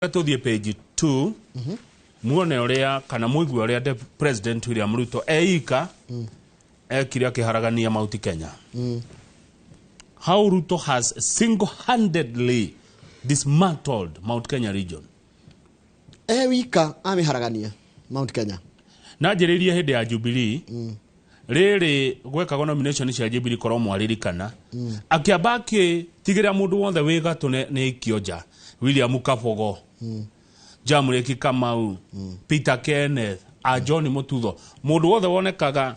Tuthie page 2 muone uria kana muigwe uria President William Ruto eika ekire akiharagania Mount Kenya. How Ruto has single-handedly dismantled Mount Kenya region. Wika amiharagania Mount Kenya. Na njiririe hindi ya Jubilee riri gwekagwo nomination cia Jubilee korwo mwaririkana akiamba akitigira mundu wothe wi gatũ nĩ ikionja William Kabogo, Jamureki Kamau, Peter Kenneth, a John Mututho, mundu wothe wonekaga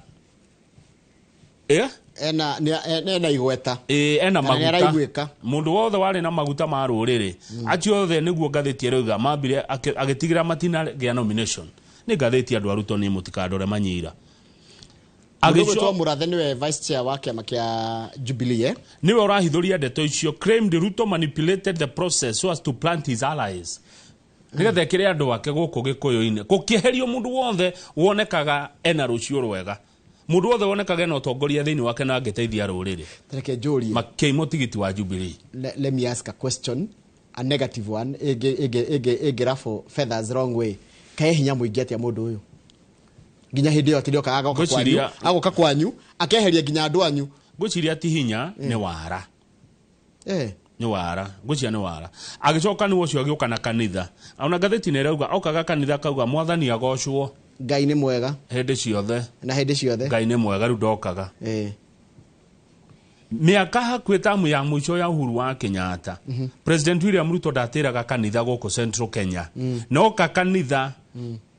ena igweta ena maguta, mundu wothe wari na maguta ma ruriri acio othe niguo ngatheti rauga mambire agitigira matina gya nomination ni ngatheti andu aruto ni mutikandore manyira agĩcwo Murathe niwe vice chair wa kiama kia Jubilee niwe urahithuria ndeto icio claimed Ruto manipulated the process so as to plant his allies nigetha kire andu ake guku gikuyu-ini gukieherio mundu wothe wonekaga ena rucio rwega mundu wothe wonekaga ena utongoria thiini wake na angeteithia ruriri tereke njuri makeimo tigiti wa Jubilee. Let me ask a question, a negative one, ege rafo feathers wrong way kae hinya muingi atia mundu uyu ginya hindi yo tidioka agoka kwanyu akeheria ginya andu anyu gwiciria ti hinya ni wara ni wara gwiciria ni wara agicoka ni ucio agiuka na kanitha ona gatheti ne rauga okaga kanitha kauga mwathani agocwo Ngai ni mwega hindi ciothe na hindi ciothe Ngai ni mwega ru ndokaga miaka hakuhi tamu ya mwisho ya Uhuru wa Kenyatta President William Ruto ndatiraga kanitha guku Central Kenya no ka kanitha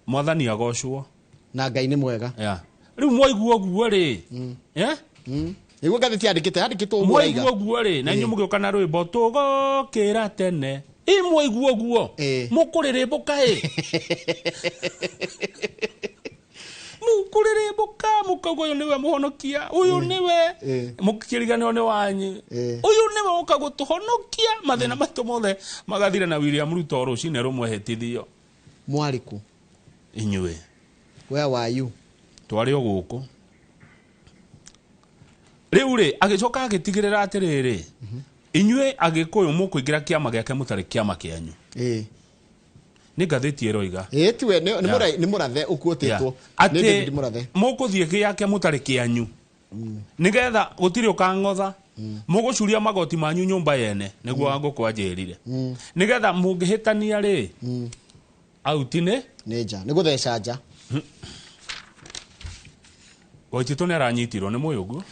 mwathani agocwo na Ngai ni mwega riu mwaigua guo ri niguo gatheti andikitwo mwaigua guo ri na inyu mugioka na rwimbo tugokira tene mwaigua guo mukurirembuka mukurirembuka mukauga uyu niwe muhonokia uyu niwe mukiriganio ni wanyu uyu niwe uka gutuhonokia mathina matu mothe magathira na William Ruto rucine rumwe hetithio mwariku inywe where were you twari o guku riu ri agicoka agitigirira atiriri inywe agikuyu mukuingira kiama giake mutari kiama kianyu ni gatheti eroiga tiwe ni Murathe ukuotitwo ni David Murathe mukuthie giake mutari kianyu nigetha gutiri ukangotha mugucuria magoti manyu nyumba yene niguo angukwanjirire nigetha mungihitania ri autine neja nigutheca nja Waitito ni aranyitirwo ni muyugu